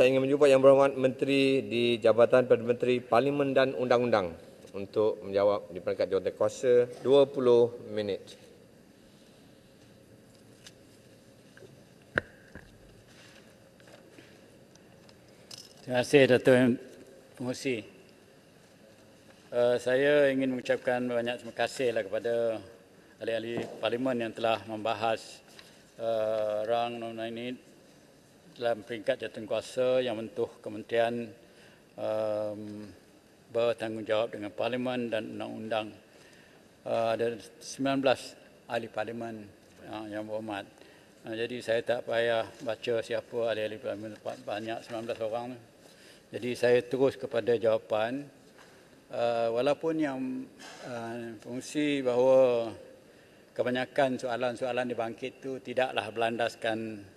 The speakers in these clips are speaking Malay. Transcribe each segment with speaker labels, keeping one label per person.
Speaker 1: Saya ingin menjumpa Yang Berhormat Menteri di Jabatan Perdana Menteri Parlimen dan Undang-Undang untuk menjawab di peringkat jawatankuasa 20 minit.
Speaker 2: Terima kasih Dato' Pengerusi. Saya ingin mengucapkan banyak terima kasihlah kepada ahli-ahli Parlimen yang telah membahas rang undang-undang ini dalam peringkat jawatankuasa yang menentuh kementerian bertanggungjawab dengan Parlimen dan undang-undang. Ada 19 ahli Parlimen yang berhormat. Jadi saya tak payah baca siapa ahli-ahli Parlimen, banyak 19 orang. Jadi saya terus kepada jawapan. Walaupun yang fungsi bahawa kebanyakan soalan-soalan dibangkit itu tidaklah berlandaskan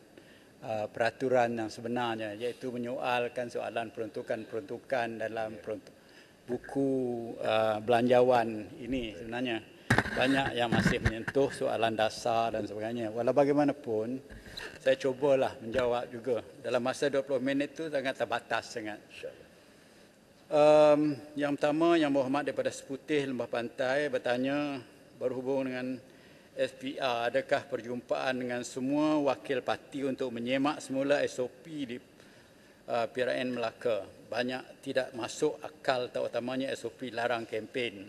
Speaker 2: peraturan yang sebenarnya, iaitu menyoalkan soalan peruntukan dalam buku belanjawan ini. Sebenarnya banyak yang masih menyentuh soalan dasar dan sebagainya. Walau bagaimanapun, saya cubalah menjawab juga. Dalam masa 20 minit itu sangat terbatas sangat. Yang pertama, Yang Berhormat daripada Seputih Lembah Pantai bertanya berhubung dengan SPR, adakah perjumpaan dengan semua wakil parti untuk menyemak semula SOP di PRN Melaka? Banyak tidak masuk akal, terutamanya SOP larang kempen.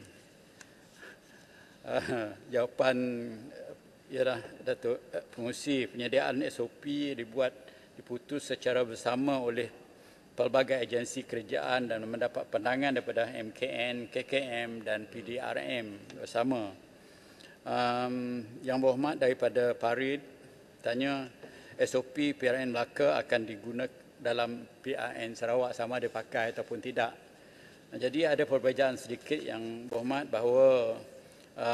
Speaker 2: Jawapan ialah Datuk Pengerusi, penyediaan SOP diputus secara bersama oleh pelbagai agensi kerajaan dan mendapat pandangan daripada MKN, KKM dan PDRM bersama. Yang Berhormat daripada Parit tanya SOP PRN Melaka akan digunakan dalam PRN Sarawak sama ada pakai ataupun tidak. Jadi ada perbezaan sedikit Yang Berhormat bahawa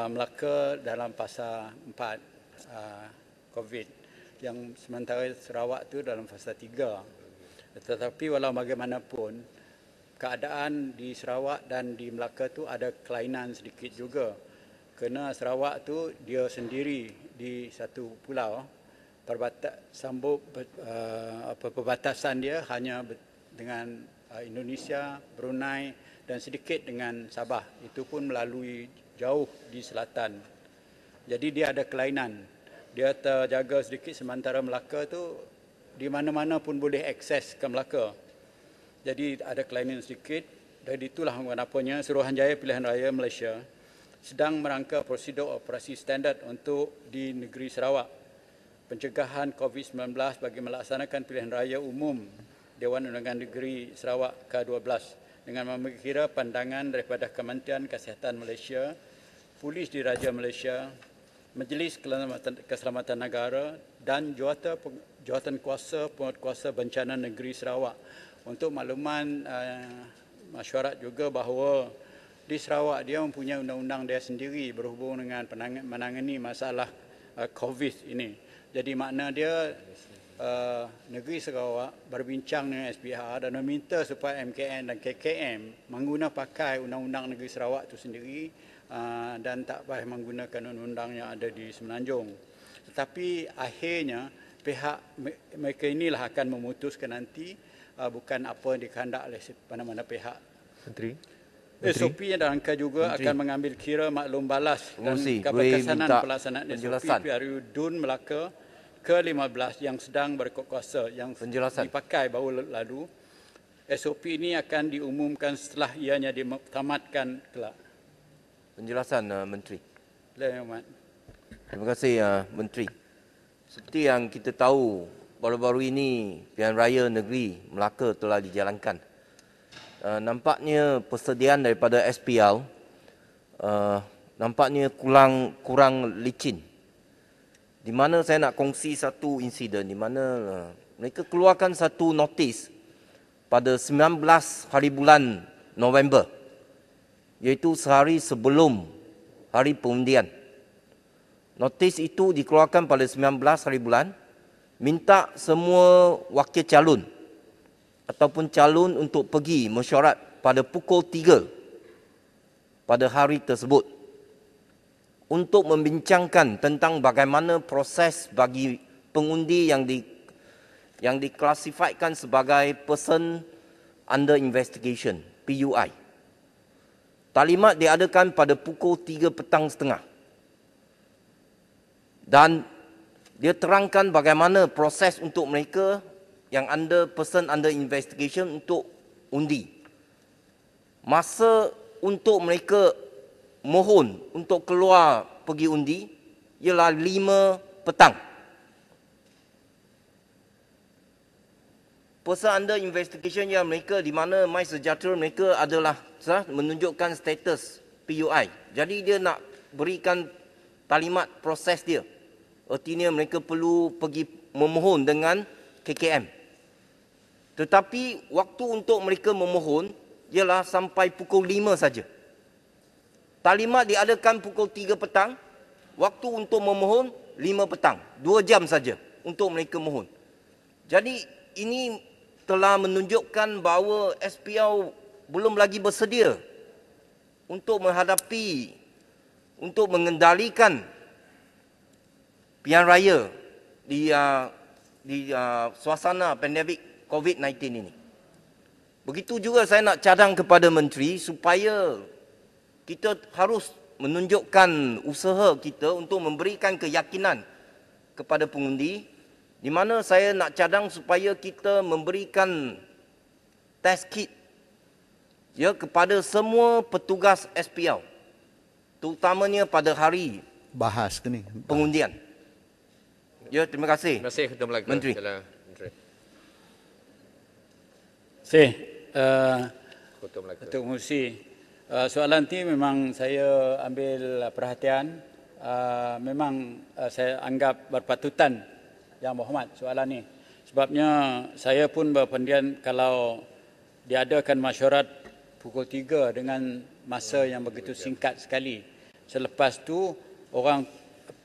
Speaker 2: Melaka dalam fasa 4 COVID, yang sementara Sarawak tu dalam fasa 3. Tetapi walau bagaimanapun, keadaan di Sarawak dan di Melaka tu ada kelainan sedikit juga. Kerana Sarawak tu dia sendiri di satu pulau, perbatasan dia hanya dengan Indonesia, Brunei dan sedikit dengan Sabah. Itu pun melalui jauh di selatan. Jadi dia ada kelainan. Dia terjaga sedikit, sementara Melaka tu di mana-mana pun boleh akses ke Melaka. Jadi ada kelainan sedikit. Dan itulah kenapanya Suruhanjaya Pilihan Raya Malaysia sedang merangka prosedur operasi standard untuk di negeri Sarawak pencegahan COVID-19 bagi melaksanakan pilihan raya umum Dewan Undangan Negeri Sarawak ke-12 dengan memikirkan pandangan daripada Kementerian Kesihatan Malaysia, Polis Diraja Malaysia, Majlis Keselamatan Negara dan Jawatankuasa Penguatkuasa Bencana Negeri Sarawak. Untuk makluman masyarakat juga bahawa di Sarawak dia mempunyai undang-undang dia sendiri berhubung dengan menangani masalah COVID ini. Jadi makna dia negeri Sarawak berbincang dengan SPR dan meminta supaya MKN dan KKM menggunakan pakai undang-undang negeri Sarawak itu sendiri dan tak payah menggunakan undang-undang yang ada di Semenanjung. Tetapi akhirnya pihak mereka inilah akan memutuskan nanti, bukan apa yang dikehendak oleh mana-mana pihak.
Speaker 3: Menteri.
Speaker 2: SOP yang dirangka juga Menteri akan mengambil kira maklum balas dan keberkesanan pelaksanaan SOP PRU DUN Melaka ke-15 yang sedang berkuasa yang dipakai baru lalu. SOP ini akan diumumkan setelah ianya ditamatkan kelak.
Speaker 3: Penjelasan Menteri.
Speaker 2: Terima
Speaker 3: kasih Menteri. Seperti yang kita tahu, baru-baru ini Pilihan Raya Negeri Melaka telah dijalankan. Nampaknya persediaan daripada SPL nampaknya kurang licin. Di mana saya nak kongsi satu insiden di mana mereka keluarkan satu notis pada 19 hari bulan November, iaitu sehari sebelum hari pengundian. Notis itu dikeluarkan pada 19 hari bulan, minta semua wakil calon ataupun calon untuk pergi mesyuarat pada pukul 3 pada hari tersebut untuk membincangkan tentang bagaimana proses bagi pengundi yang diklasifikasikan sebagai person under investigation, PUI. Talimat diadakan pada pukul 3 petang setengah. Dan dia terangkan bagaimana proses untuk mereka yang person under investigation untuk undi. Masa untuk mereka mohon untuk keluar pergi undi ialah 5 petang. Person under investigation yang mereka di mana MySejahtera mereka adalah menunjukkan status PUI. Jadi dia nak berikan talimat proses dia. Artinya mereka perlu pergi memohon dengan KKM. Tetapi waktu untuk mereka memohon ialah sampai pukul 5 saja. Talimat diadakan pukul 3 petang, waktu untuk memohon 5 petang. 2 jam saja untuk mereka mohon. Jadi ini telah menunjukkan bahawa SPR belum lagi bersedia untuk menghadapi, untuk mengendalikan pilihan raya di suasana pandemik COVID-19 ini. Begitu juga saya nak cadang kepada Menteri supaya kita harus menunjukkan usaha kita untuk memberikan keyakinan kepada pengundi, di mana saya nak cadang supaya kita memberikan test kit ya kepada semua petugas SPR, terutamanya pada hari
Speaker 2: Bahas ke ni?
Speaker 3: pengundian. Ya, terima kasih.
Speaker 1: Terima kasih Ketua Melaka.
Speaker 3: Menteri.
Speaker 1: Silakan, Menteri. Ketua Melaka.
Speaker 2: Ketua Pengurusi, soalan ini memang saya ambil perhatian. Memang saya anggap berpatutan Yang Berhormat soalan ini. Sebabnya saya pun berpendapat kalau diadakan mesyuarat pukul 3 dengan masa yang begitu singkat sekali. Selepas tu orang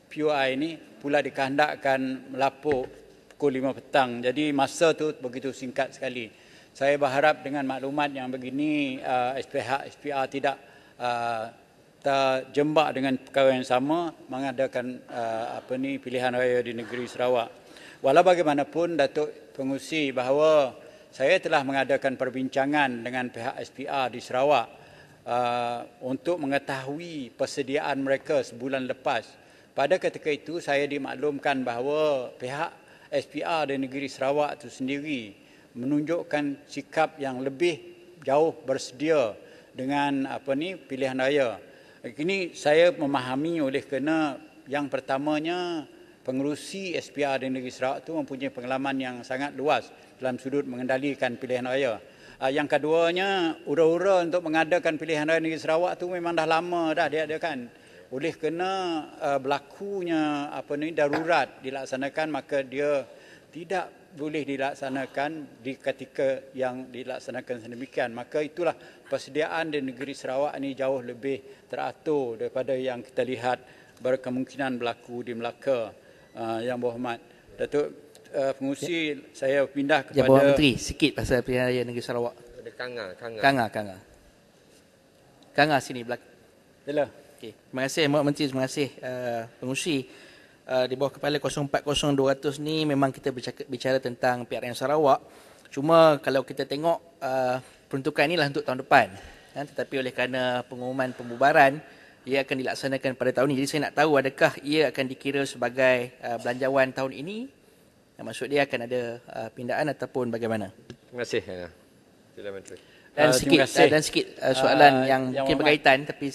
Speaker 2: PUI ini pula dikehendakkan melapor pukul 5 petang. Jadi masa tu begitu singkat sekali. Saya berharap dengan maklumat yang begini SPR tidak terjebak dengan perkara yang sama mengadakan pilihan raya di negeri Sarawak. Walau bagaimanapun Datuk Pengurusi bahawa saya telah mengadakan perbincangan dengan pihak SPR di Sarawak untuk mengetahui persediaan mereka sebulan lepas. Pada ketika itu saya dimaklumkan bahawa pihak SPR di negeri Sarawak itu sendiri menunjukkan sikap yang lebih jauh bersedia dengan pilihan raya. Ini saya memahami oleh kerana yang pertamanya pengerusi SPR di negeri Sarawak itu mempunyai pengalaman yang sangat luas dalam sudut mengendalikan pilihan raya. Yang keduanya, ura-ura untuk mengadakan pilihan raya negeri Sarawak itu memang dah lama dah diadakan. Oleh kerana berlakunya darurat dilaksanakan, maka dia tidak boleh dilaksanakan di ketika yang dilaksanakan sedemikian. Maka itulah persediaan di negeri Sarawak ini jauh lebih teratur daripada yang kita lihat berkemungkinan berlaku di Melaka. Yang Berhormat Datuk Pengurusi, saya pindah kepada
Speaker 4: Yang Berhormat Menteri, sikit pasal pilihan raya negeri Sarawak.
Speaker 1: Ada Kanga.
Speaker 4: Sini belakang.
Speaker 2: Sila.
Speaker 4: Okey. Terima kasih Yang Berhormat Menteri, terima kasih Pengurusi. Di bawah kepala 040200 ni memang kita bicara tentang PRN Sarawak. Cuma kalau kita tengok peruntukan inilah untuk tahun depan. Tetapi oleh kerana pengumuman pembubaran, ia akan dilaksanakan pada tahun ini. Jadi saya nak tahu adakah ia akan dikira sebagai belanjawan tahun ini? Maksud dia akan ada pindaan ataupun bagaimana?
Speaker 1: Terima kasih. Sila Menteri.
Speaker 4: Dan sikit soalan yang mungkin berkaitan tapi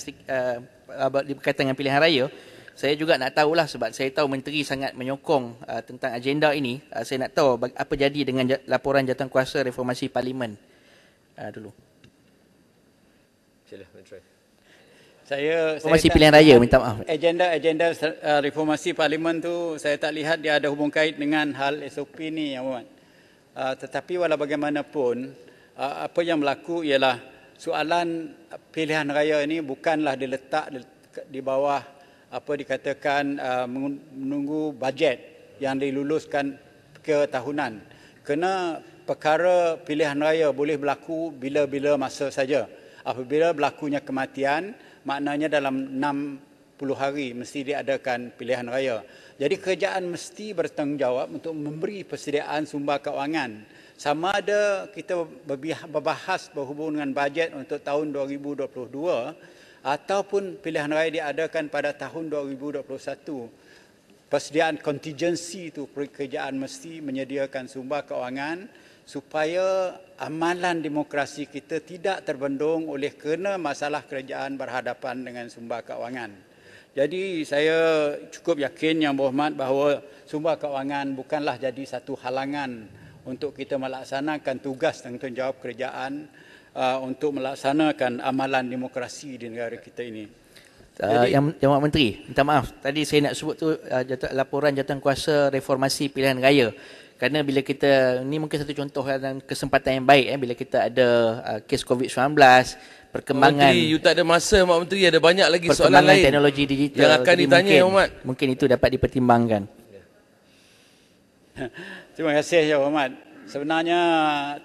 Speaker 4: berkaitan dengan pilihan raya. Saya juga nak tahulah sebab saya tahu Menteri sangat menyokong tentang agenda ini. Saya nak tahu apa jadi dengan laporan jawatankuasa reformasi Parlimen dulu.
Speaker 1: Sila Menteri.
Speaker 4: Reformasi pilihan raya, minta maaf.
Speaker 2: Agenda reformasi Parlimen tu saya tak lihat dia ada hubung kait dengan hal SOP ni, Yang Berhormat. Tetapi walau bagaimanapun, apa yang berlaku ialah soalan pilihan raya ini bukanlah diletak di bawah apa dikatakan menunggu bajet yang diluluskan ke tahunan. Kerana perkara pilihan raya boleh berlaku bila-bila masa saja. Apabila berlakunya kematian, maknanya dalam 6 hari mesti diadakan pilihan raya. Jadi kerajaan mesti bertanggungjawab untuk memberi persediaan sumber kewangan. Sama ada kita berbahas berhubung dengan bajet untuk tahun 2022 ataupun pilihan raya diadakan pada tahun 2021. Persediaan kontingensi itu kerajaan mesti menyediakan sumber kewangan supaya amalan demokrasi kita tidak terbendung oleh kerana masalah kerajaan berhadapan dengan sumber kewangan. Jadi saya cukup yakin Yang Berhormat bahawa sumber kewangan bukanlah jadi satu halangan untuk kita melaksanakan tugas dan tanggungjawab kerajaan untuk melaksanakan amalan demokrasi di negara kita ini.
Speaker 4: Yang Berhormat Menteri, minta maaf. Tadi saya nak sebut tu laporan jawatankuasa reformasi pilihan raya. Kerana bila kita, ni mungkin satu contoh dan kesempatan yang baik bila kita ada kes COVID-19, perkembangan
Speaker 5: Menteri, you tak ada masa Mak Menteri, ada banyak lagi soalan lain
Speaker 4: teknologi digital
Speaker 5: yang akan
Speaker 4: jadi
Speaker 5: ditanya Yang Hormat.
Speaker 4: Mungkin itu dapat dipertimbangkan.
Speaker 2: Terima kasih Yang Berhormat. Sebenarnya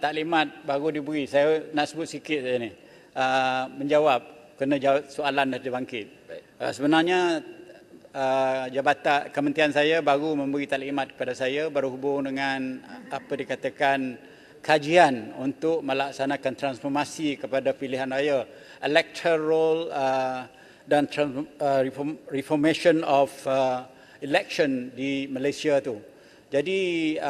Speaker 2: taklimat baru diberi. Saya nak sebut sikit saja ni. Menjawab kena jawab soalan dah dibangkit. Sebenarnya jabatan kementerian saya baru memberi taklimat kepada saya berhubung dengan apa dikatakan kajian untuk melaksanakan transformasi kepada pilihan raya, electoral dan reformation of election di Malaysia tu. Jadi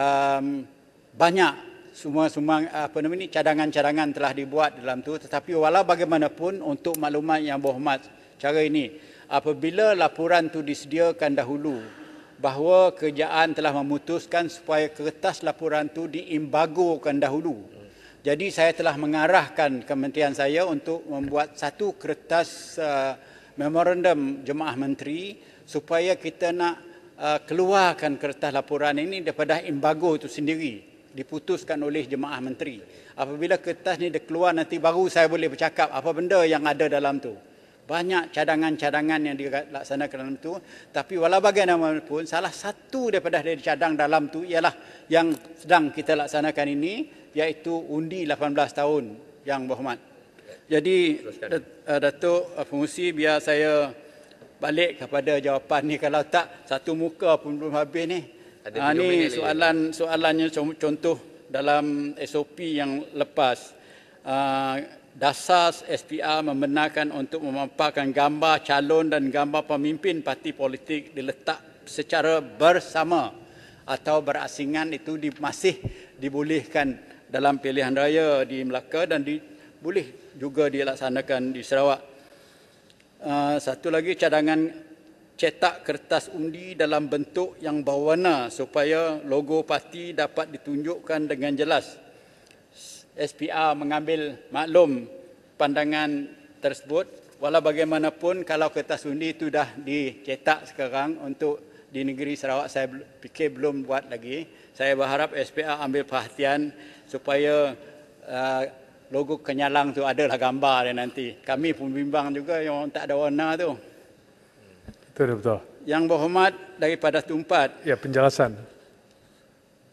Speaker 2: banyak semua cadangan-cadangan telah dibuat dalam tu, tetapi walau bagaimanapun untuk maklumat Yang Berhormat cara ini, apabila laporan tu disediakan dahulu bahawa kerajaan telah memutuskan supaya kertas laporan tu diimbagokan dahulu. Jadi saya telah mengarahkan kementerian saya untuk membuat satu kertas memorandum jemaah menteri supaya kita nak keluarkan kertas laporan ini daripada imbago itu sendiri, diputuskan oleh jemaah menteri. Apabila kertas ni dikeluar nanti baru saya boleh bercakap apa benda yang ada dalam tu. Banyak cadangan-cadangan yang dilaksanakan dalam tu, tapi walau bagaimanapun salah satu daripada dari cadang dalam tu ialah yang sedang kita laksanakan ini, iaitu undi 18 tahun Yang Berhormat. Jadi Datuk Pengerusi, biar saya balik kepada jawapan ni, kalau tak satu muka pun belum habis ni. Ni soalannya contoh dalam SOP yang lepas. Dasar SPR membenarkan untuk memaparkan gambar calon dan gambar pemimpin parti politik diletak secara bersama atau berasingan, itu masih dibolehkan dalam pilihan raya di Melaka dan boleh juga dilaksanakan di Sarawak. Satu lagi, cadangan cetak kertas undi dalam bentuk yang berwarna supaya logo parti dapat ditunjukkan dengan jelas. SPR mengambil maklum pandangan tersebut. Walau bagaimanapun kalau kertas undi itu dah dicetak sekarang untuk di negeri Sarawak, saya fikir belum buat lagi. Saya berharap SPR ambil perhatian supaya logo kenyalang tu adalah gambar dia nanti. Kami pun bimbang juga yang tak ada warna tu.
Speaker 6: Betul.
Speaker 2: Yang Berhormat daripada Tumpat.
Speaker 6: Ya, penjelasan.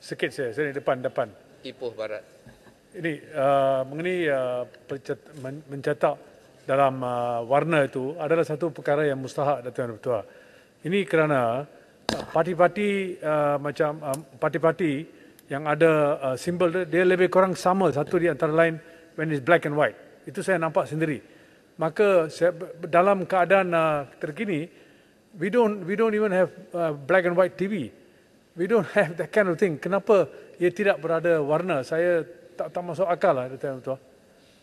Speaker 6: Sikit saya depan.
Speaker 1: Ipoh Barat.
Speaker 6: Ini mengenai mencetak dalam warna itu adalah satu perkara yang mustahak, Datuk Yang Bertuah. Ini kerana parti-parti macam parti-parti yang ada simbol dia lebih kurang sama satu di antara lain when it's black and white. Itu saya nampak sendiri. Maka dalam keadaan terkini, we don't even have black and white TV. We don't have that kind of thing. Kenapa ia tidak berada warna? Saya tak masuk akal lah, Datuk Yang Bertuah.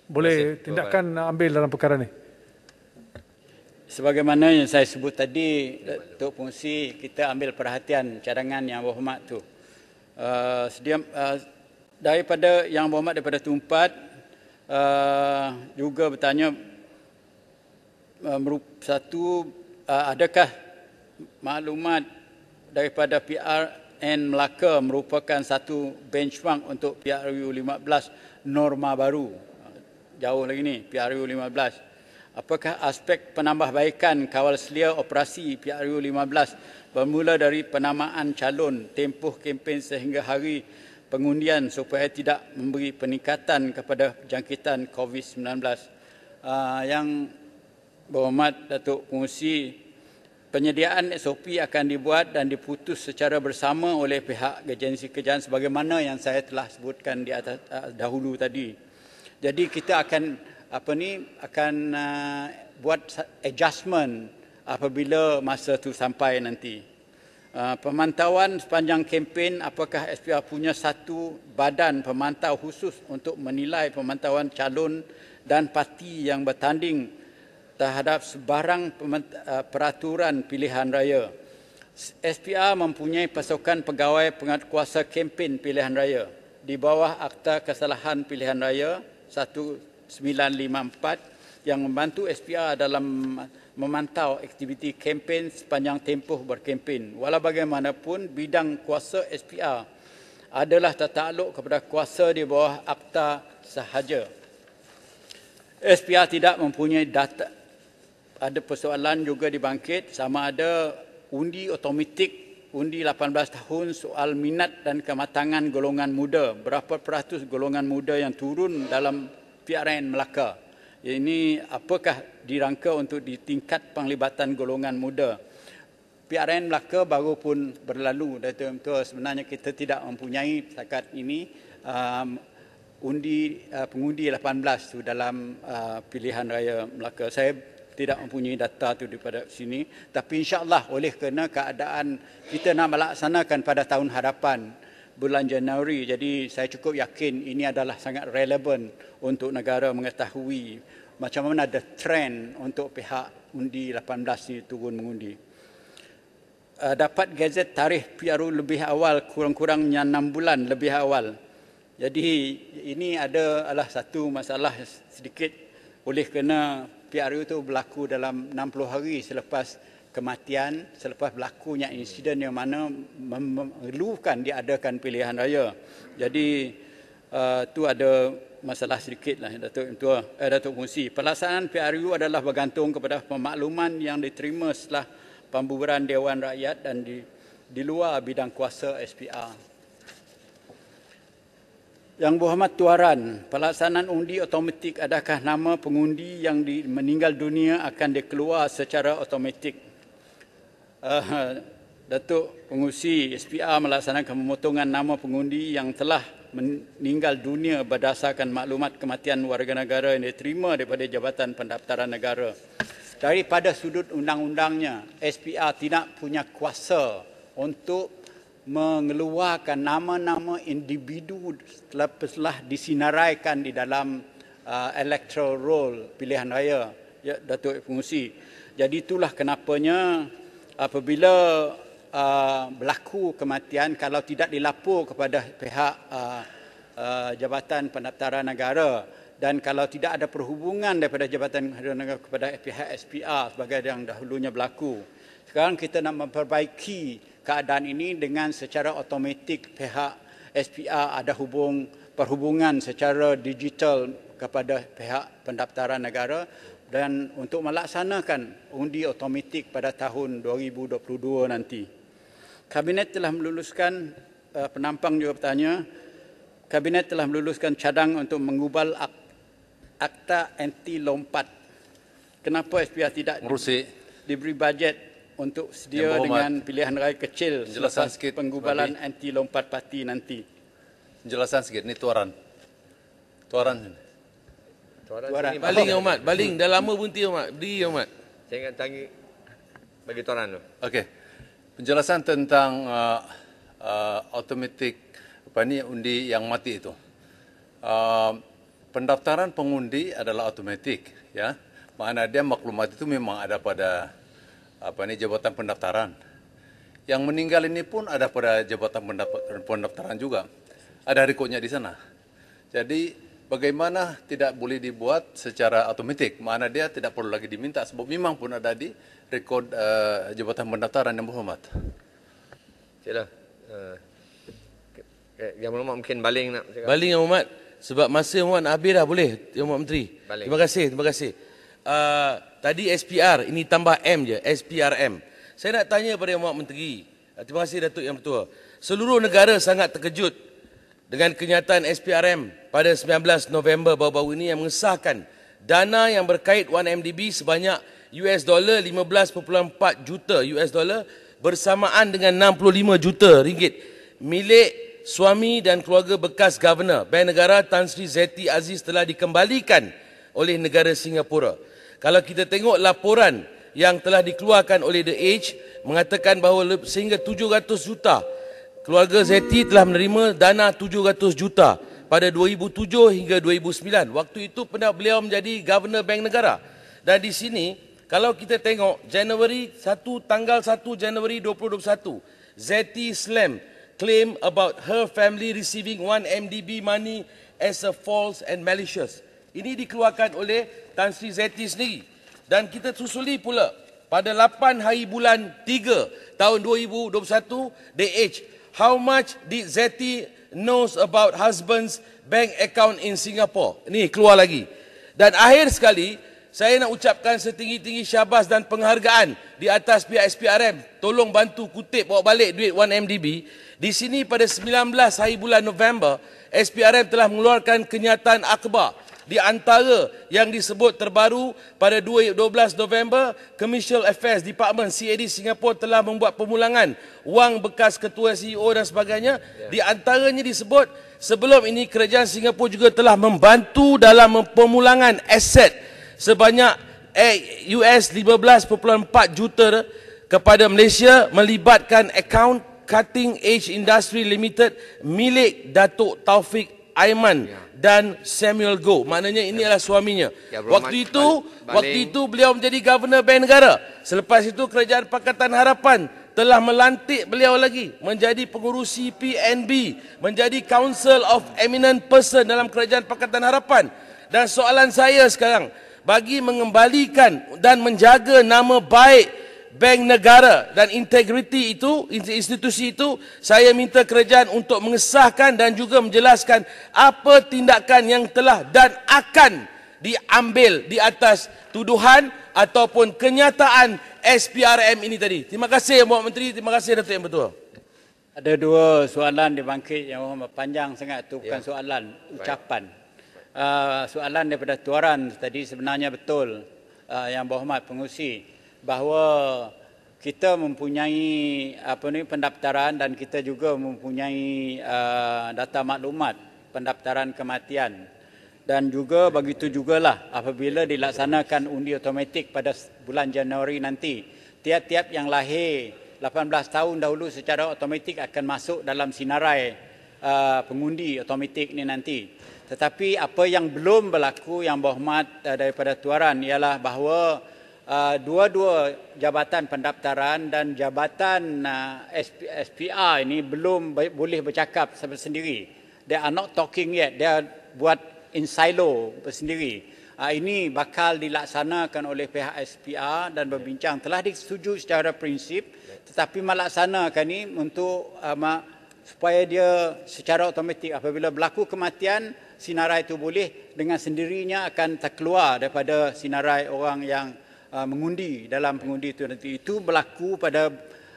Speaker 6: Boleh tindakan ambil dalam perkara ni.
Speaker 2: Sebagaimana yang saya sebut tadi, Datuk Pengerusi, kita ambil perhatian cadangan Yang Berhormat tu. Daripada Yang Berhormat daripada Tumpat juga bertanya adakah maklumat daripada PRN Melaka merupakan satu benchmark untuk PRU 15 norma baru. Jauh lagi ni, PRU 15. Apakah aspek penambahbaikan kawal selia operasi PRU 15 bermula dari penamaan calon, tempoh kempen sehingga hari pengundian supaya tidak memberi peningkatan kepada jangkitan COVID-19? Yang Berhormat Datuk Pengerusi, Penyediaan SOP akan dibuat dan diputus secara bersama oleh pihak agensi kerajaan sebagaimana yang saya telah sebutkan di atas dahulu tadi. Jadi kita akan buat adjustment apabila masa itu sampai nanti. Pemantauan sepanjang kempen, apakah SPR punya satu badan pemantau khusus untuk menilai pemantauan calon dan parti yang bertanding terhadap sebarang peraturan pilihan raya. SPR mempunyai pasukan pegawai penguatkuasa kempen pilihan raya di bawah Akta Kesalahan Pilihan Raya 1954 yang membantu SPR dalam memantau aktiviti kempen sepanjang tempoh berkempen. Walau bagaimanapun, bidang kuasa SPR adalah tertakluk kepada kuasa di bawah Akta sahaja. SPR tidak mempunyai data. Ada persoalan juga dibangkit sama ada undi otomatik, undi 18 tahun, soal minat dan kematangan golongan muda. Berapa peratus golongan muda yang turun dalam PRN Melaka? Ini apakah dirangka untuk ditingkat penglibatan golongan muda? PRN Melaka baru pun berlalu. Dato' sebenarnya kita tidak mempunyai setakat ini pengundi 18 tu dalam pilihan raya Melaka. Saya tidak mempunyai data itu daripada sini, tapi insya-Allah oleh kerana keadaan kita nak melaksanakan pada tahun hadapan bulan Januari, jadi saya cukup yakin ini adalah sangat relevan untuk negara mengetahui macam mana ada trend untuk pihak undi 18 ini turun mengundi. Dapat gazet tarikh PRU lebih awal, kurang-kurangnya 6 bulan lebih awal. Jadi ini adalah satu masalah sedikit oleh kerana PRU itu berlaku dalam 60 hari selepas kematian, selepas berlakunya insiden yang mana memerlukan diadakan pilihan raya. Jadi itu ada masalah sedikit lah, Datuk Fungsi. Pelaksanaan PRU adalah bergantung kepada pemakluman yang diterima setelah pembubaran Dewan Rakyat dan di luar bidang kuasa SPR. Yang Berhormat Tuaran, pelaksanaan undi otomatik, adakah nama pengundi yang meninggal dunia akan dikeluar secara otomatik? Datuk Pengurusi SPR melaksanakan pemotongan nama pengundi yang telah meninggal dunia berdasarkan maklumat kematian warga negara yang diterima daripada Jabatan Pendaftaran Negara. Daripada sudut undang-undangnya, SPR tidak punya kuasa untuk mengeluarkan nama-nama individu telah disinaraikan di dalam electoral roll pilihan raya, ya, Datuk Pengurusi. Jadi itulah kenapanya apabila berlaku kematian, kalau tidak dilapor kepada pihak Jabatan Pendaftaran Negara dan kalau tidak ada perhubungan daripada Jabatan Pendaftaran Negara kepada pihak SPR sebagai yang dahulunya berlaku. Sekarang kita nak memperbaiki keadaan ini dengan secara otomatik pihak SPR ada perhubungan secara digital kepada pihak pendaftaran negara dan untuk melaksanakan undi otomatik pada tahun 2022 nanti. Kabinet telah meluluskan, penampang juga bertanya, Kabinet telah meluluskan cadang untuk mengubal akta anti lompat. Kenapa SPR tidak diberi bajet untuk sedia dengan pilihan raya kecil selepas penggubalan anti lompat parti nanti?
Speaker 7: Penjelasan sikit, ni tuaran.
Speaker 5: Baling Yang Hormat, baling. Dah lama berhenti Yang Hormat. Berdiri Yang Hormat.
Speaker 1: Saya ingat tanya bagi tuaran tu.
Speaker 7: Okey. Penjelasan tentang automatic undi yang mati itu. Pendaftaran pengundi adalah automatik, ya. Makna dia maklumat itu memang ada pada Jabatan Pendaftaran. Yang meninggal ini pun ada pada Jabatan Pendaftaran juga. Ada rekodnya di sana. Jadi bagaimana tidak boleh dibuat secara otomatik? Makna dia tidak perlu lagi diminta sebab memang pun ada di rekod Jabatan Pendaftaran yang berhormat.
Speaker 1: Cakap Yang Berhormat mungkin baling nak cakap.
Speaker 5: Baling Yang Hormat. Sebab masa Yang Hormat nak habis dah, boleh Yang Hormat Menteri.
Speaker 1: Baling.
Speaker 5: Terima kasih. Tadi SPR, ini tambah M je, SPRM. Saya nak tanya pada Yang Hormat Menteri. Terima kasih Datuk Yang Bertuah. Seluruh negara sangat terkejut dengan kenyataan SPRM pada 19 November baru-baru ini yang mengesahkan dana yang berkait 1MDB sebanyak US dollar 15.4 juta US dollar bersamaan dengan 65 juta ringgit milik suami dan keluarga bekas Governor Bank Negara Tan Sri Zeti Aziz telah dikembalikan oleh negara Singapura. Kalau kita tengok laporan yang telah dikeluarkan oleh The Age mengatakan bahawa sehingga 700 juta keluarga Zeti telah menerima dana 700 juta pada 2007 hingga 2009. Waktu itu pernah beliau menjadi Governor Bank Negara. Dan di sini kalau kita tengok tanggal 1 Januari 2021, Zeti Slam claim about her family receiving 1 MDB money as a false and malicious. Ini dikeluarkan oleh Tan Sri Zeti sendiri. Dan kita susuli pula pada 8 hari bulan 3 tahun 2021, The Age. How much did Zeti knows about husband's bank account in Singapore? Ini keluar lagi. Dan akhir sekali, saya nak ucapkan setinggi-tinggi syabas dan penghargaan di atas pihak SPRM. Tolong bantu kutip bawa balik duit 1MDB. Di sini pada 19 hari bulan November, SPRM telah mengeluarkan kenyataan akhbar. Di antara yang disebut terbaru pada 12 November, Commercial Affairs Department CAD Singapura telah membuat pemulangan wang bekas ketua CEO dan sebagainya. Di antaranya disebut sebelum ini kerajaan Singapura juga telah membantu dalam pemulangan aset sebanyak US 15.4 juta kepada Malaysia melibatkan akaun Cutting Edge Industry Limited milik Datuk Taufik Aiman dan Samuel Goh. Maknanya ini adalah suaminya. Waktu itu beliau menjadi Governor Bank Negara. Selepas itu Kerajaan Pakatan Harapan telah melantik beliau lagi menjadi pengurusi PNB, menjadi Council of Eminent Person dalam Kerajaan Pakatan Harapan. Dan soalan saya sekarang, bagi mengembalikan dan menjaga nama baik Bank Negara dan integriti itu, institusi itu, saya minta kerajaan untuk mengesahkan dan juga menjelaskan apa tindakan yang telah dan akan diambil di atas tuduhan ataupun kenyataan SPRM ini tadi. Terima kasih Yang Berhormat Menteri, terima kasih Datuk Yang Bertuah.
Speaker 2: Ada dua soalan dibangkit yang panjang sangat, itu bukan soalan, ucapan. Soalan daripada tuaran tadi sebenarnya betul, Yang Berhormat Pengerusi, bahawa kita mempunyai pendaftaran dan kita juga mempunyai data maklumat pendaftaran kematian. Dan juga begitu jugalah apabila dilaksanakan undi automatik pada bulan Januari nanti, tiap-tiap yang lahir 18 tahun dahulu secara automatik akan masuk dalam sinarai pengundi automatik ni nanti. Tetapi apa yang belum berlaku, Yang Berhormat, daripada tuaran ialah bahawa dua-dua jabatan pendaftaran dan jabatan SPR ini belum boleh bercakap sendiri. They are not talking yet. They are buat in silo bersendiri. Ini bakal dilaksanakan oleh pihak SPR dan berbincang. Telah disetujui secara prinsip, tetapi melaksanakan ini untuk supaya dia secara automatik apabila berlaku kematian, sinarai itu boleh dengan sendirinya akan terkeluar daripada sinarai orang yang mengundi dalam pengundi itu nanti. Itu berlaku pada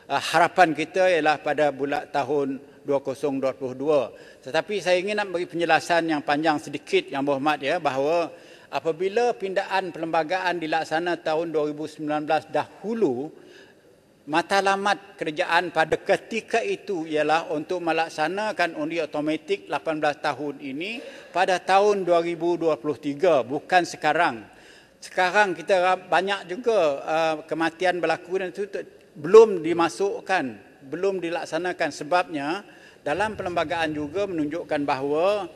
Speaker 2: harapan kita ialah pada bulan tahun 2022. Tetapi saya ingin nak beri penjelasan yang panjang sedikit, Yang Berhormat, ya, bahawa apabila pindaan perlembagaan dilaksana tahun 2019 dahulu, matlamat kerajaan pada ketika itu ialah untuk melaksanakan undi automatik 18 tahun ini pada tahun 2023, bukan sekarang. Sekarang kita banyak juga kematian berlaku dan itu belum dimasukkan, belum dilaksanakan. Sebabnya dalam perlembagaan juga menunjukkan bahawa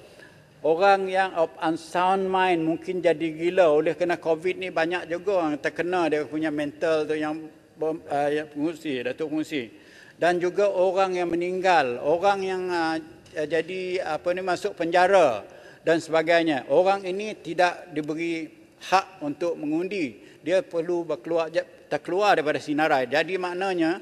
Speaker 2: orang yang of unsound mind mungkin jadi gila oleh kena COVID ni, banyak juga orang terkena, dia punya mental tu yang pengurusi, Datuk Pengerusi. Dan juga orang yang meninggal, orang yang jadi masuk penjara dan sebagainya. Orang ini tidak diberi hak untuk mengundi, dia perlu terkeluar daripada sinarai. Jadi maknanya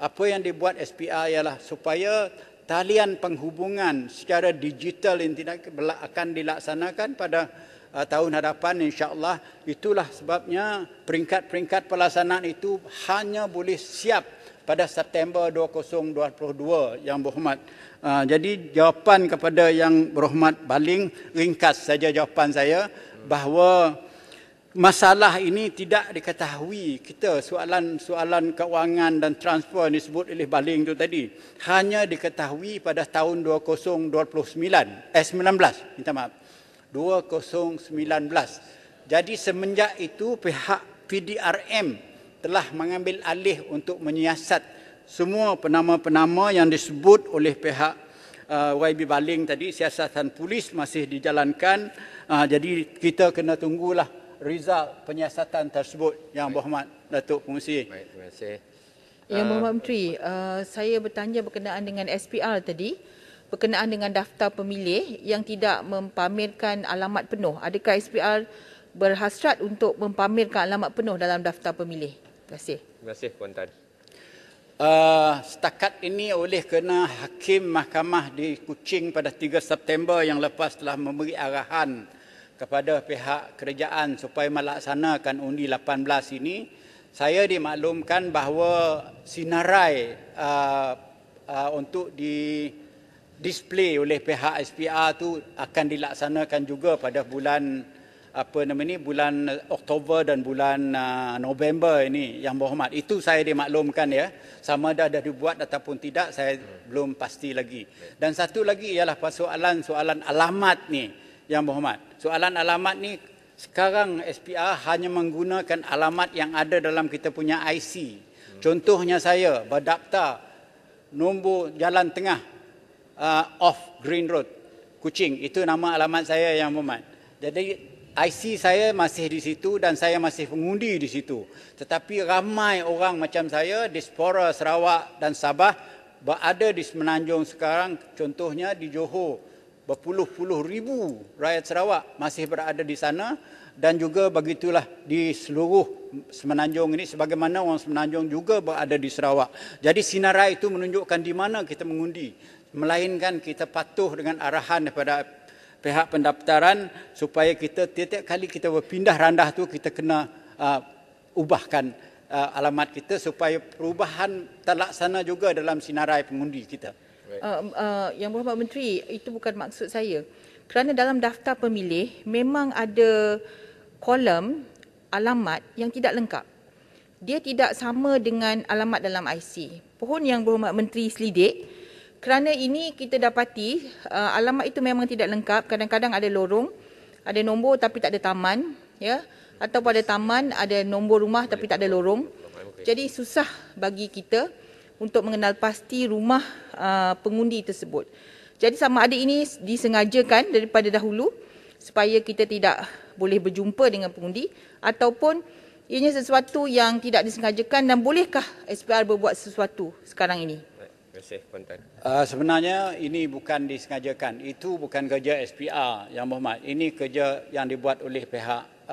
Speaker 2: apa yang dibuat SPR ialah supaya talian penghubungan secara digital yang tidak akan dilaksanakan pada tahun hadapan, insya-Allah. Itulah sebabnya peringkat-peringkat pelaksanaan itu hanya boleh siap pada September 2022, Yang Berhormat. Jadi jawapan kepada Yang Berhormat Baling, ringkas saja jawapan saya, bahawa masalah ini tidak diketahui kita, soalan kewangan dan transfer yang disebut oleh Baling itu tadi hanya diketahui pada tahun 2019, minta maaf, 2019. Jadi semenjak itu pihak PDRM telah mengambil alih untuk menyiasat semua penama-penama yang disebut oleh pihak YB Baling tadi. Siasatan polis masih dijalankan, jadi kita kena tunggulah result penyiasatan tersebut. Yang Berhormat Datuk Pengerusi.
Speaker 1: Baik, terima kasih.
Speaker 8: Yang Berhormat Menteri, saya bertanya berkenaan dengan SPR tadi, berkenaan dengan daftar pemilih yang tidak mempamerkan alamat penuh. Adakah SPR berhasrat untuk mempamerkan alamat penuh dalam daftar pemilih? Terima kasih.
Speaker 1: Terima kasih, Puan Tan.
Speaker 2: Setakat ini oleh kerana Hakim Mahkamah di Kuching pada 3 September yang lepas telah memberi arahan kepada pihak kerajaan supaya melaksanakan undi 18 ini, saya dimaklumkan bahawa sinarai untuk display oleh pihak SPR tu akan dilaksanakan juga pada bulan bulan Oktober dan bulan November ini, Yang Berhormat. Itu saya dimaklumkan ya. Sama ada dibuat ataupun tidak, saya belum pasti lagi. Dan satu lagi ialah soalan alamat ni, Yang Berhormat. Soalan alamat ni sekarang SPR hanya menggunakan alamat yang ada dalam kita punya IC. Contohnya saya berdaftar nombor jalan tengah off Green Road, Kuching. Itu nama alamat saya, Yang Berhormat. Jadi IC saya masih di situ dan saya masih pengundi di situ. Tetapi ramai orang macam saya, diaspora Sarawak dan Sabah berada di Semenanjung sekarang, contohnya di Johor, berpuluh-puluh ribu rakyat Sarawak masih berada di sana, dan juga begitulah di seluruh Semenanjung ini, sebagaimana orang Semenanjung juga berada di Sarawak. Jadi sinarai itu menunjukkan di mana kita mengundi, melainkan kita patuh dengan arahan daripada pihak pendaftaran supaya kita tiap-tiap kali kita berpindah randah tu kita kena ubahkan alamat kita supaya perubahan terlaksana juga dalam sinarai pengundi kita.
Speaker 8: Yang Berhormat Menteri, itu bukan maksud saya. Kerana dalam daftar pemilih memang ada kolom alamat yang tidak lengkap. Dia tidak sama dengan alamat dalam IC. Pohon Yang Berhormat Menteri selidik, kerana ini kita dapati alamat itu memang tidak lengkap. Kadang-kadang ada lorong, ada nombor tapi tak ada taman, ya, atau pada taman ada nombor rumah tapi tak ada lorong. Jadi susah bagi kita untuk mengenal pasti rumah pengundi tersebut. Jadi sama ada ini disengajakan daripada dahulu supaya kita tidak boleh berjumpa dengan pengundi, ataupun ianya sesuatu yang tidak disengajakan, dan bolehkah SPR berbuat sesuatu sekarang ini?
Speaker 1: Terima kasih, Puan Tan.
Speaker 2: Sebenarnya ini bukan disengajakan. Itu bukan kerja SPR, Yang Berhormat. Ini kerja yang dibuat oleh pihak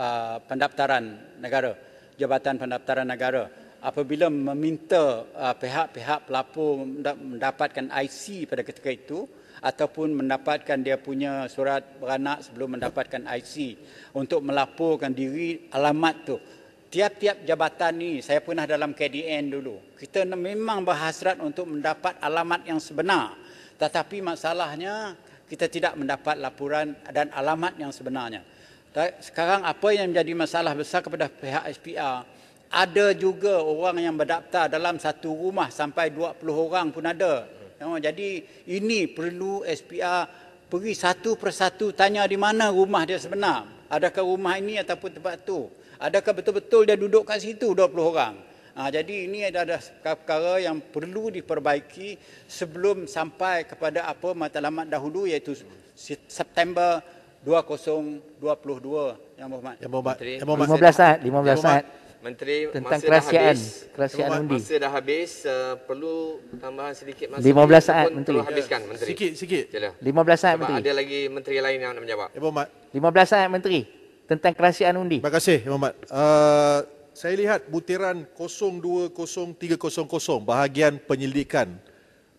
Speaker 2: pendaftaran negara, Jabatan Pendaftaran Negara. Apabila meminta pihak-pihak pelapor mendapatkan IC pada ketika itu, ataupun mendapatkan dia punya surat beranak sebelum mendapatkan IC untuk melaporkan diri, alamat tu. Tiap-tiap jabatan ni, saya pernah dalam KDN dulu, kita memang berhasrat untuk mendapat alamat yang sebenar. Tetapi masalahnya, kita tidak mendapat laporan dan alamat yang sebenarnya. Sekarang apa yang menjadi masalah besar kepada pihak SPR, ada juga orang yang berdaftar dalam satu rumah sampai 20 orang pun ada. Jadi ini perlu SPR pergi satu persatu tanya di mana rumah dia sebenar. Adakah rumah ini ataupun tempat tu? Adakah betul-betul dia duduk kat situ 20 orang? Jadi ini ada perkara yang perlu diperbaiki sebelum sampai kepada apa matlamat dahulu, iaitu September 2022, Yang Berhormat.
Speaker 4: Yang Berhormat. 15 saat.
Speaker 1: Menteri,
Speaker 4: tentang
Speaker 1: masa dah habis.
Speaker 4: kerahsiaan undi.
Speaker 1: Masa dah habis, perlu tambahan sedikit masa.
Speaker 4: 15 saat, Menteri.
Speaker 1: Perlu habiskan, Menteri.
Speaker 9: Sikit.
Speaker 4: 15 saat,
Speaker 1: Sebab
Speaker 4: Menteri.
Speaker 1: ada lagi menteri lain yang nak menjawab.
Speaker 9: Yang Berhormat.
Speaker 4: 15 saat, Menteri. Tentang kerahsiaan undi.
Speaker 9: Terima kasih, Yang Berhormat. Saya lihat butiran 020300 bahagian penyelidikan.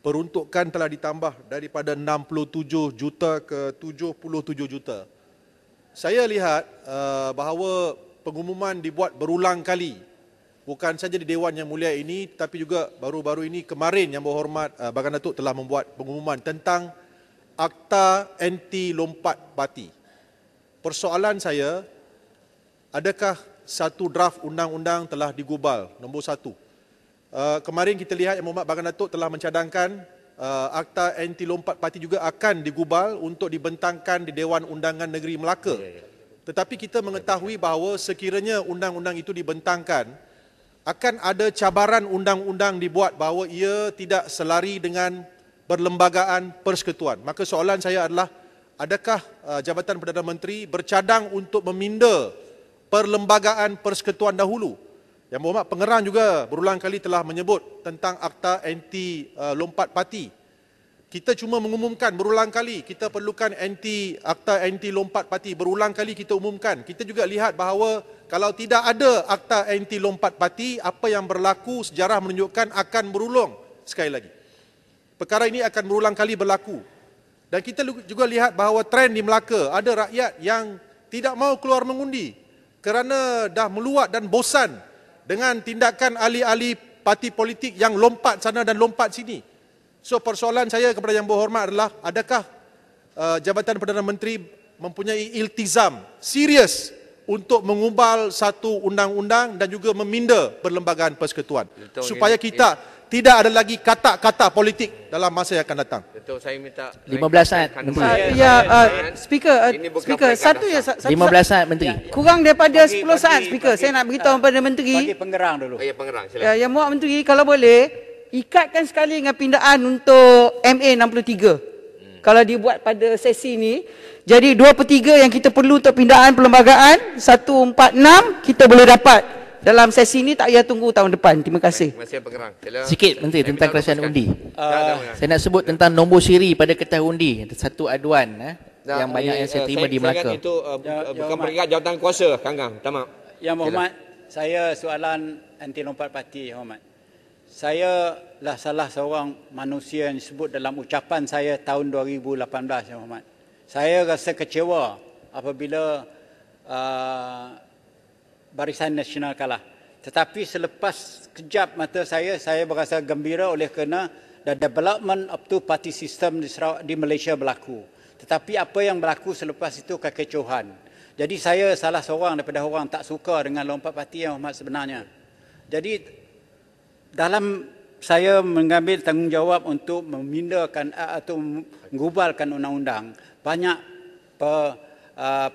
Speaker 9: Peruntukan telah ditambah daripada 67 juta ke 77 juta. Saya lihat bahawa pengumuman dibuat berulang kali. Bukan saja di Dewan Yang Mulia ini, tapi juga baru-baru ini kemarin Yang Berhormat Bagan Datuk telah membuat pengumuman tentang Akta Anti Lompat Parti. Persoalan saya, adakah satu draft undang-undang telah digubal? Nombor satu. Kemarin kita lihat Yang Berhormat Bagan Datuk telah mencadangkan Akta Anti Lompat Parti juga akan digubal untuk dibentangkan di Dewan Undangan Negeri Melaka. Tetapi kita mengetahui bahawa sekiranya undang-undang itu dibentangkan, akan ada cabaran undang-undang dibuat bahawa ia tidak selari dengan perlembagaan persekutuan. Maka soalan saya adalah, adakah Jabatan Perdana Menteri bercadang untuk meminda perlembagaan persekutuan dahulu? Yang Berhormat Pengerang juga berulang kali telah menyebut tentang Akta Anti Lompat Parti. Kita cuma mengumumkan berulang kali kita perlukan Akta Anti Lompat Parti, berulang kali kita umumkan. Kita juga lihat bahawa kalau tidak ada Akta Anti Lompat Parti, apa yang berlaku sejarah menunjukkan akan berulang sekali lagi. Perkara ini akan berulang kali berlaku. Dan kita juga lihat bahawa trend di Melaka, ada rakyat yang tidak mahu keluar mengundi kerana dah meluat dan bosan dengan tindakan ahli-ahli parti politik yang lompat sana dan lompat sini. So persoalan saya kepada Yang Berhormat adalah, adakah Jabatan Perdana Menteri mempunyai iltizam serius untuk mengubal satu undang-undang dan juga meminda perlembagaan persekutuan supaya kita tidak ada lagi kata-kata politik dalam masa yang akan datang.
Speaker 1: Datuk, saya minta
Speaker 4: 15 saat Menteri.
Speaker 8: Speaker, satu
Speaker 4: 15 saat Menteri.
Speaker 8: kurang daripada 10 saat Speaker. Saya nak beritahu kepada Menteri.
Speaker 2: Bagi Pengerang dulu.
Speaker 1: Ya, Pengerang, silakan.
Speaker 8: Yang Berhormat Menteri, kalau boleh ikatkan sekali dengan pindaan untuk MA 63. Kalau dibuat pada sesi ini, jadi 2/3 yang kita perlu untuk pindaan perlembagaan, 146 kita boleh dapat dalam sesi ini, tak payah tunggu tahun depan. Terima kasih.
Speaker 1: Terima kasih, Pengerang.
Speaker 4: Sikit Menteri tentang kerajaan undi. Saya nak sebut tentang nombor siri pada kertas undi. Satu aduan yang banyak yang saya terima di Melaka.
Speaker 1: Saya ingat itu bukan peringkat jawatan kuasa, Kang Gam. Minta maaf.
Speaker 2: Yang Berhormat, saya soalan anti lompat parti, Yang Berhormat. Saya lah salah seorang manusia yang disebut dalam ucapan saya tahun 2018, Yang Berhormat. Saya rasa kecewa apabila Barisan Nasional kalah. Tetapi selepas kejap mata saya berasa gembira oleh kerana the development of two party system di Malaysia berlaku. Tetapi apa yang berlaku selepas itu kekecohan. Jadi saya salah seorang daripada orang tak suka dengan lompat parti, Yang Berhormat, sebenarnya. Jadi dalam saya mengambil tanggungjawab untuk memindakan atau mengubalkan undang-undang, banyak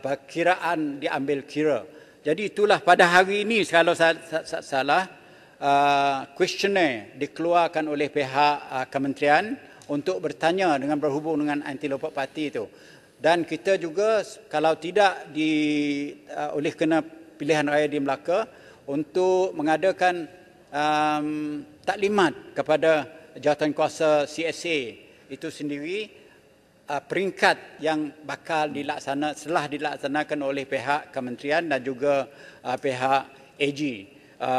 Speaker 2: perkiraan diambil kira. Jadi itulah pada hari ini, kalau salah, questionnaire dikeluarkan oleh pihak kementerian untuk bertanya dengan berhubung dengan anti lompat parti itu. Dan kita juga kalau tidak oleh kerana pilihan raya di Melaka untuk mengadakan taklimat kepada jawatankuasa CSA itu sendiri, peringkat yang bakal setelah dilaksanakan oleh pihak kementerian dan juga pihak AG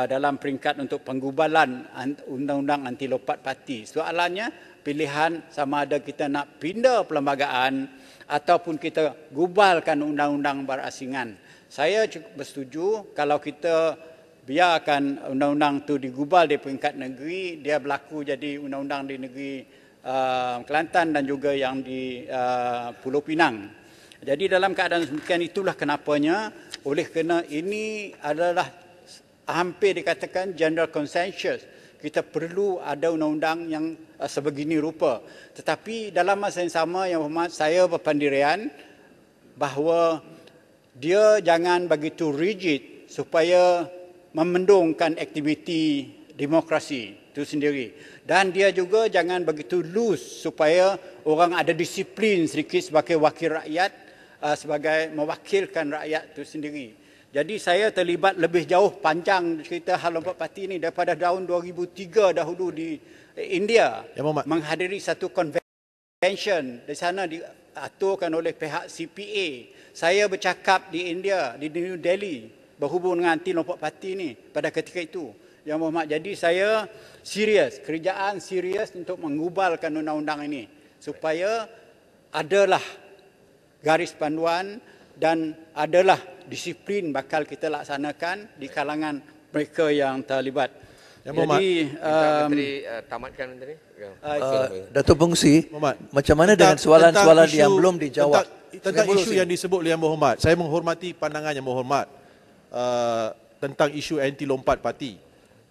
Speaker 2: dalam peringkat untuk penggubalan undang-undang anti lompat parti. Soalannya pilihan sama ada kita nak pindah perlembagaan ataupun kita gubalkan undang-undang berasingan. Saya cukup bersetuju kalau kita biarkan undang-undang itu digubal di peringkat negeri, dia berlaku jadi undang-undang di negeri Kelantan dan juga yang di Pulau Pinang. Jadi dalam keadaan demikian, itulah kenapanya, oleh kerana ini adalah hampir dikatakan general consensus, kita perlu ada undang-undang yang sebegini rupa. Tetapi dalam masa yang sama, Yang Berhormat, saya berpendirian bahawa dia jangan begitu rigid supaya memendungkan aktiviti demokrasi itu sendiri. Dan dia juga jangan begitu loose supaya orang ada disiplin sedikit sebagai wakil rakyat, sebagai mewakilkan rakyat itu sendiri. Jadi saya terlibat lebih jauh panjang cerita hal lompat parti ini daripada tahun 2003 dahulu di India, menghadiri satu convention di sana diaturkan oleh pihak CPA. Saya bercakap di India, di New Delhi, berhubung dengan anti lompat parti ini pada ketika itu, Yang Berhormat. Jadi saya serius, kerjaan serius untuk mengubalkan undang-undang ini supaya adalah garis panduan dan adalah disiplin bakal kita laksanakan di kalangan mereka yang terlibat.
Speaker 9: Yang Berhormat.
Speaker 2: Jadi
Speaker 1: Menteri tamatkan, Menteri.
Speaker 10: Datuk Pengsi, macam mana dengan soalan-soalan yang belum dijawab?
Speaker 9: Tentang isu yang disebut oleh Yang Berhormat, saya menghormati pandangan Yang Berhormat. tentang isu anti lompat parti.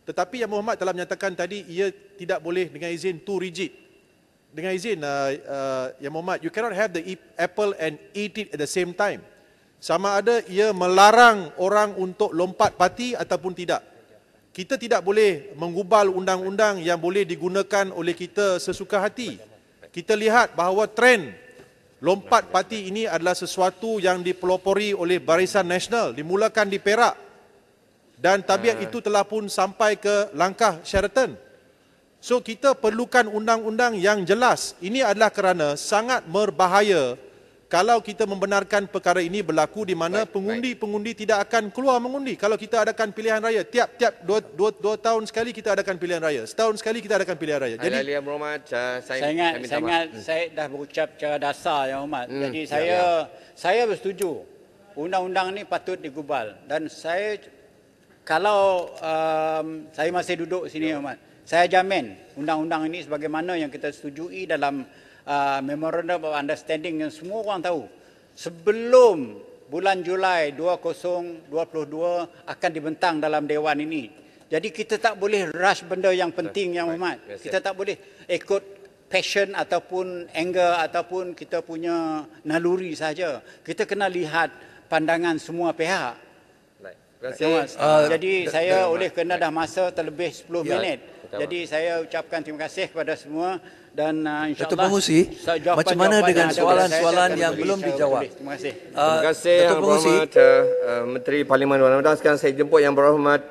Speaker 9: Tetapi Yang Berhormat telah menyatakan tadi ia tidak boleh dengan izin too rigid. Dengan izin Yang Berhormat, you cannot have the apple and eat it at the same time. Sama ada ia melarang orang untuk lompat parti ataupun tidak. Kita tidak boleh menggubal undang-undang yang boleh digunakan oleh kita sesuka hati. Kita lihat bahawa trend lompat parti ini adalah sesuatu yang dipelopori oleh Barisan Nasional, dimulakan di Perak. Dan tabiat itu telah pun sampai ke langkah Sheraton. So kita perlukan undang-undang yang jelas. Ini adalah kerana sangat berbahaya kalau kita membenarkan perkara ini berlaku di mana pengundi-pengundi tidak akan keluar mengundi. Kalau kita adakan pilihan raya, tiap-tiap dua tahun sekali kita adakan pilihan raya. Setahun sekali kita adakan pilihan raya.
Speaker 1: Jadi Yang Berhormat,
Speaker 2: saya dah berucap secara dasar, Yang Hormat. Jadi saya bersetuju undang-undang ni patut digubal. Dan saya, kalau saya masih duduk sini, Yang Hormat, saya jamin undang-undang ini sebagaimana yang kita setujui dalam Memorandum of Understanding yang semua orang tahu, sebelum bulan Julai 2022 akan dibentang dalam Dewan ini. Jadi kita tak boleh rush benda yang penting, Yang Hormat. Kita tak boleh ikut passion ataupun anger ataupun kita punya naluri saja. Kita kena lihat pandangan semua pihak.
Speaker 1: Terima kasih.
Speaker 2: Jadi saya oleh kerana dah masa terlebih 10 minit. Jadi saya ucapkan terima kasih kepada semua dan insya-Allah.
Speaker 10: Datuk Pengerusi, macam mana dengan soalan-soalan yang belum dijawab?
Speaker 2: Terima kasih.
Speaker 1: Terima kasih Yang Berhormat Menteri Parlimen dan Undang-Undang. Sekarang saya jemput Yang Berhormat